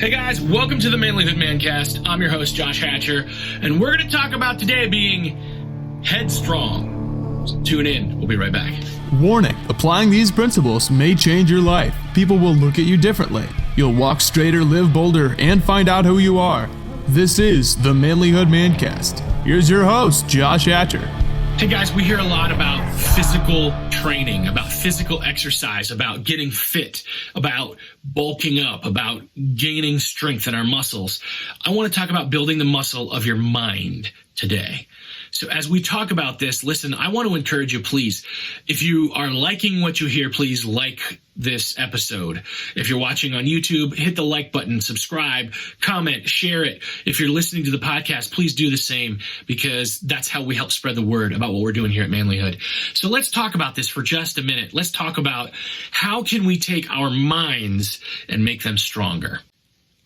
Hey guys, welcome to the Manlihood ManCast. I'm your host, Josh Hatcher, and we're going to talk about today being headstrong. So tune in. We'll be right back. Warning, applying these principles may change your life. People will look at you differently. You'll walk straighter, live bolder, and find out who you are. This is the Manlihood ManCast. Here's your host, Josh Hatcher. Hey guys, we hear a lot about physical training, about physical exercise, about getting fit, about bulking up, about gaining strength in our muscles. I want to talk about building the muscle of your mind today. So as we talk about this, listen, I want to encourage you, please, if you are liking what you hear, please like this episode. If you're watching on YouTube, hit the like button, subscribe, comment, share it. If you're listening to the podcast, please do the same, because that's how we help spread the word about what we're doing here at Manlihood. So let's talk about this for just a minute. Let's talk about how can we take our minds and make them stronger.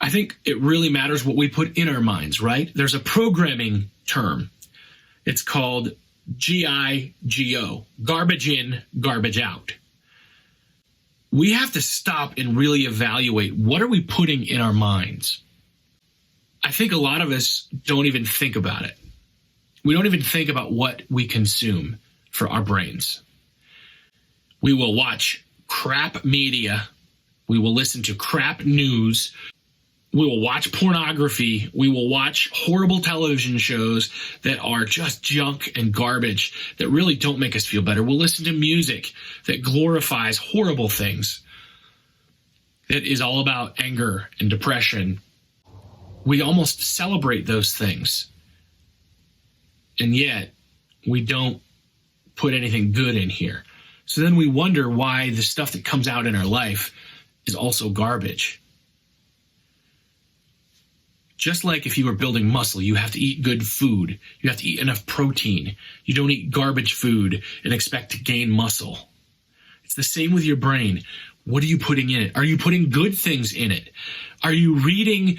I think it really matters what we put in our minds, right? There's a programming term. It's called GIGO, garbage in, garbage out. We have to stop and really evaluate, what are we putting in our minds? I think a lot of us don't even think about it. We don't even think about what we consume for our brains. We will watch crap media. We will listen to crap news. We will watch pornography. We will watch horrible television shows that are just junk and garbage that really don't make us feel better. We'll listen to music that glorifies horrible things, that is all about anger and depression. We almost celebrate those things, and yet we don't put anything good in here. So then we wonder why the stuff that comes out in our life is also garbage. Just like if you were building muscle, you have to eat good food. You have to eat enough protein. You don't eat garbage food and expect to gain muscle. It's the same with your brain. What are you putting in it? Are you putting good things in it? Are you reading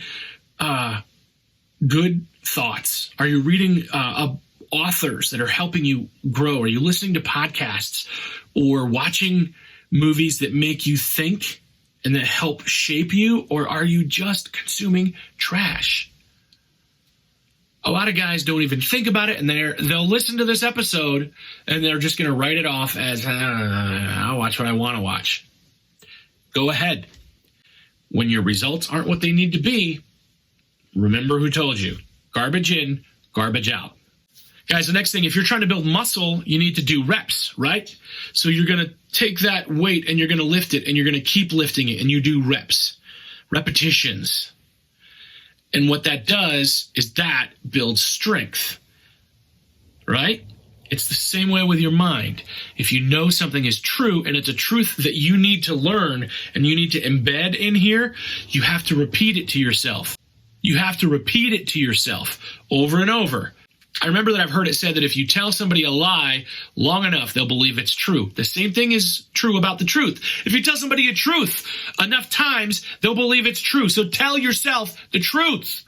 good thoughts? Are you reading authors that are helping you grow? Are you listening to podcasts or watching movies that make you think and that help shape you? Or are you just consuming trash? A lot of guys don't even think about it, and they'll listen to this episode and they're just going to write it off as, I'll watch what I want to watch. Go ahead. When your results aren't what they need to be, remember who told you. Garbage in, garbage out. Guys, the next thing, if you're trying to build muscle, you need to do reps, right? So you're going to take that weight and you're going to lift it and you're going to keep lifting it, and you do reps, repetitions. And what that does is that builds strength, right? It's the same way with your mind. If you know something is true and it's a truth that you need to learn and you need to embed in here, you have to repeat it to yourself. You have to repeat it to yourself over and over. I remember that I've heard it said that if you tell somebody a lie long enough, they'll believe it's true. The same thing is true about the truth. If you tell somebody a truth enough times, they'll believe it's true. So tell yourself the truth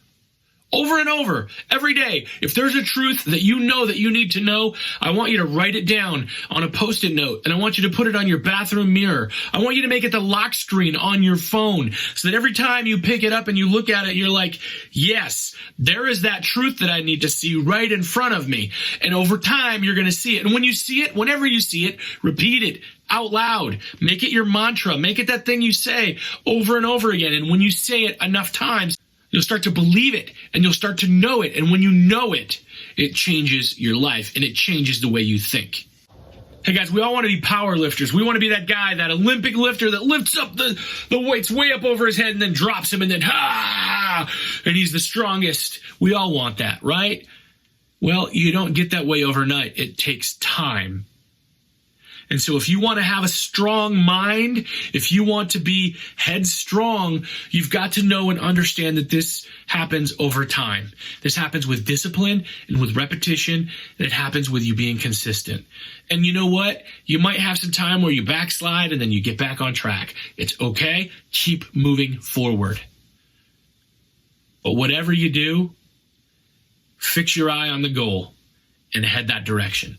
over and over every day. If there's a truth that you know that you need to know, I want you to write it down on a Post-it note, and I want you to put it on your bathroom mirror. I want you to make it the lock screen on your phone so that every time you pick it up and you look at it, you're like, yes, there is that truth that I need to see right in front of me. And over time, you're going to see it. And when you see it, whenever you see it, repeat it out loud. Make it your mantra. Make it that thing you say over and over again. And when you say it enough times, you'll start to believe it, and you'll start to know it. And when you know it, it changes your life, and it changes the way you think. Hey guys, we all want to be power lifters. We want to be that guy, that Olympic lifter that lifts up the weights way up over his head and then drops him, and then, and he's the strongest. We all want that, right? Well, you don't get that way overnight. It takes time. And so if you want to have a strong mind, if you want to be headstrong, you've got to know and understand that this happens over time. This happens with discipline and with repetition, and it happens with you being consistent. And you know what? You might have some time where you backslide and then you get back on track. It's okay. Keep moving forward. But whatever you do, fix your eye on the goal and head that direction.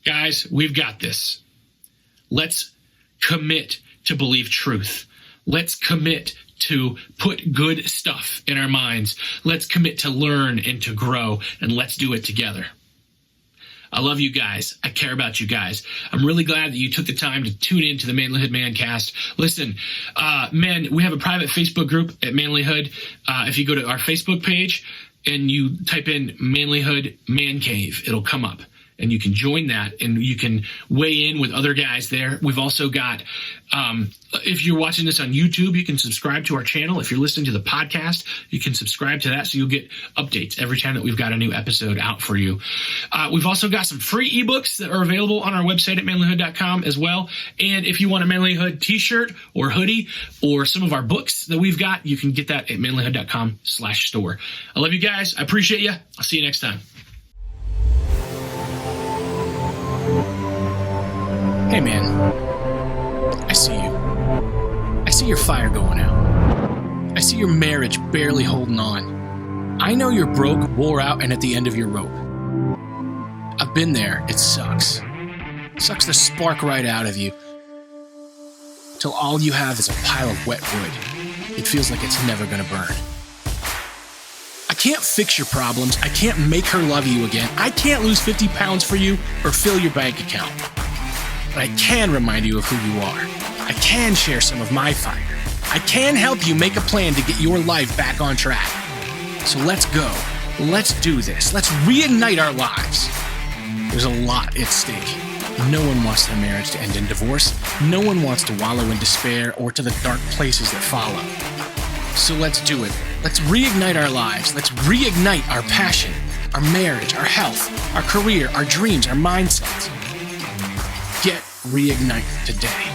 Guys, we've got this. Let's commit to believe truth. Let's commit to put good stuff in our minds. Let's commit to learn and to grow, and let's do it together. I love you guys. I care about you guys. I'm really glad that you took the time to tune in to the Manlihood ManCast. Listen, we have a private Facebook group at Manlihood. If you go to our Facebook page and you type in Manlihood Man Cave, it'll come up. And you can join that, and you can weigh in with other guys there. We've also got, if you're watching this on YouTube, you can subscribe to our channel. If you're listening to the podcast, you can subscribe to that so you'll get updates every time that we've got a new episode out for you. We've also got some free ebooks that are available on our website at manlihood.com as well. And if you want a Manlihood t-shirt or hoodie or some of our books that we've got, you can get that at manlihood.com/store. I love you guys. I appreciate you. I'll see you next time. Hey man, I see you. I see your fire going out. I see your marriage barely holding on. I know you're broke, wore out, and at the end of your rope. I've been there. It sucks. Sucks the spark right out of you. Till all you have is a pile of wet wood. It feels like it's never gonna burn. I can't fix your problems. I can't make her love you again. I can't lose 50 pounds for you or fill your bank account. But I can remind you of who you are. I can share some of my fire. I can help you make a plan to get your life back on track. So let's go. Let's do this. Let's reignite our lives. There's a lot at stake. No one wants their marriage to end in divorce. No one wants to wallow in despair or to the dark places that follow. So let's do it. Let's reignite our lives. Let's reignite our passion, our marriage, our health, our career, our dreams, our mindsets. Get reignite today.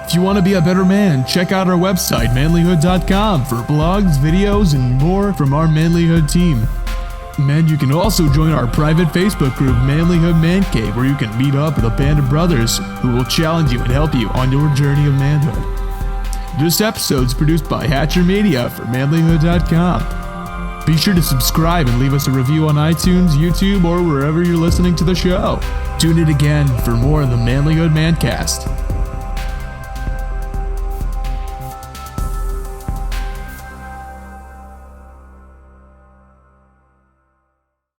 If you want to be a better man, check out our website, manlihood.com, for blogs, videos, and more from our Manlihood team. And you can also join our private Facebook group, Manlihood Man Cave, where you can meet up with a band of brothers who will challenge you and help you on your journey of manhood. This episode is produced by Hatcher Media for manlihood.com. Be sure to subscribe and leave us a review on iTunes, YouTube, or wherever you're listening to the show. Tune in again for more of the Manlihood ManCast.